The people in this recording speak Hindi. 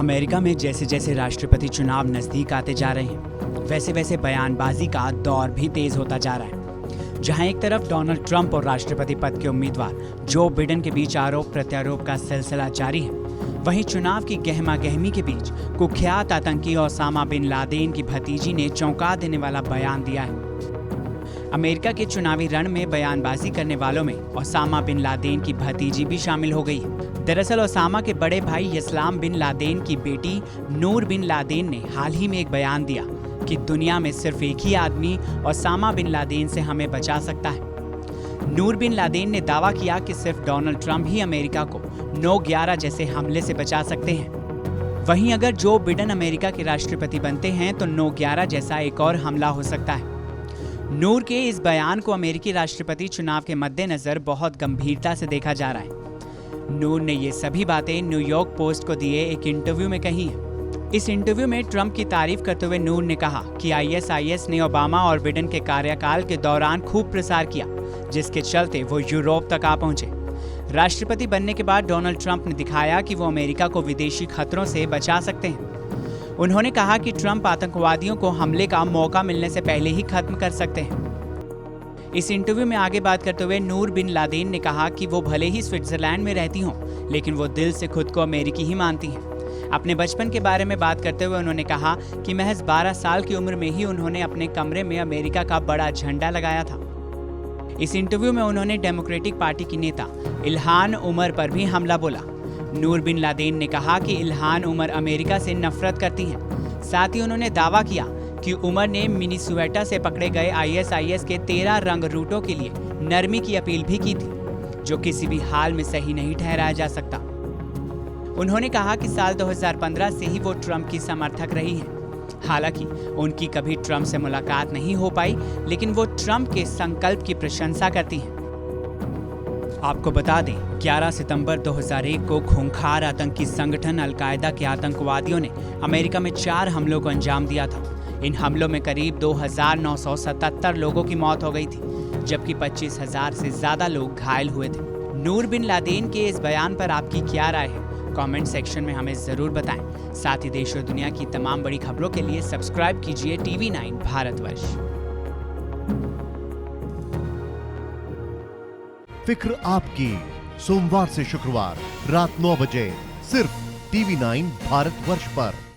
अमेरिका में जैसे जैसे राष्ट्रपति चुनाव नजदीक आते जा रहे हैं, वैसे वैसे बयानबाजी का दौर भी तेज होता जा रहा है। जहां एक तरफ डोनाल्ड ट्रंप और राष्ट्रपति पद के उम्मीदवार जो बिडेन के बीच आरोप प्रत्यारोप का सिलसिला जारी है, वहीं चुनाव की गहमा गहमी के बीच कुख्यात आतंकी ओसामा बिन लादेन की भतीजी ने चौंका देने वाला बयान दिया है। अमेरिका के चुनावी रण में बयानबाजी करने वालों में ओसामा बिन लादेन की भतीजी भी शामिल हो गई है। दरअसल ओसामा के बड़े भाई इस्लाम बिन लादेन की बेटी नूर बिन लादेन ने हाल ही में एक बयान दिया कि दुनिया में सिर्फ एक ही आदमी ओसामा बिन लादेन से हमें बचा सकता है। नूर बिन लादेन ने दावा किया कि सिर्फ डोनाल्ड ट्रंप ही अमेरिका को 9/11 जैसे हमले से बचा सकते हैं। वहीं अगर जो बिडेन अमेरिका के राष्ट्रपति बनते हैं तो 9/11 जैसा एक और हमला हो सकता है। नूर के इस बयान को अमेरिकी राष्ट्रपति चुनाव के मद्देनजर बहुत गंभीरता से देखा जा रहा है। नूर ने ये सभी बातें न्यूयॉर्क पोस्ट को दिए एक इंटरव्यू में कही हैं। इस इंटरव्यू में ट्रंप की तारीफ करते हुए नूर ने कहा कि आईएसआईएस ने ओबामा और बिडेन के कार्यकाल के दौरान खूब प्रसार किया, जिसके चलते वो यूरोप तक आ पहुंचे। राष्ट्रपति बनने के बाद डोनाल्ड ट्रंप ने दिखाया कि वो अमेरिका को विदेशी खतरों से बचा सकते हैं। उन्होंने कहा कि ट्रंप आतंकवादियों को हमले का मौका मिलने से पहले ही खत्म कर सकते हैं। इस इंटरव्यू में आगे बात करते हुए नूर बिन लादेन ने कहा कि वो भले ही स्विट्जरलैंड में रहती हों, लेकिन वो दिल से खुद को अमेरिकी ही मानती हैं। अपने बचपन के बारे में बात करते हुए उन्होंने कहा कि महज 12 साल की उम्र में ही उन्होंने अपने कमरे में अमेरिका का बड़ा झंडा लगाया था। इस इंटरव्यू में उन्होंने डेमोक्रेटिक पार्टी की नेता इल्हान उमर पर भी हमला बोला। नूर बिन लादेन ने कहा कि इल्हान उमर अमेरिका से नफरत करती हैं। साथ ही उन्होंने दावा किया कि उमर ने मिनीसोटा से पकड़े गए आईएसआईएस के 13 रंग रूटों के लिए नरमी की अपील भी की थी, जो किसी भी हाल में सही नहीं ठहराया जा सकता। उन्होंने कहा कि साल 2015 से ही वो ट्रंप की समर्थक रही हैं। हालांकि उनकी कभी ट्रंप से मुलाकात नहीं हो पाई, लेकिन वो ट्रंप के संकल्प की प्रशंसा करती हैं। आपको बता दें, 11 सितंबर 2001 को खूंखार आतंकी संगठन अल-कायदा के आतंकवादियों ने अमेरिका में 4 हमलों को अंजाम दिया था। इन हमलों में करीब 2,977 लोगों की मौत हो गई थी, जबकि 25,000 से ज्यादा लोग घायल हुए थे। नूर बिन लादेन के इस बयान पर आपकी क्या राय है? कमेंट सेक्शन में हमें जरूर बताएं। साथ ही देश और दुनिया की तमाम बड़ी खबरों के लिए सब्सक्राइब कीजिए TV9 भारतवर्ष। फिक्र आपकी, सोमवार से शुक्रवार रात 9 बजे सिर्फ TV9 भारतवर्ष पर।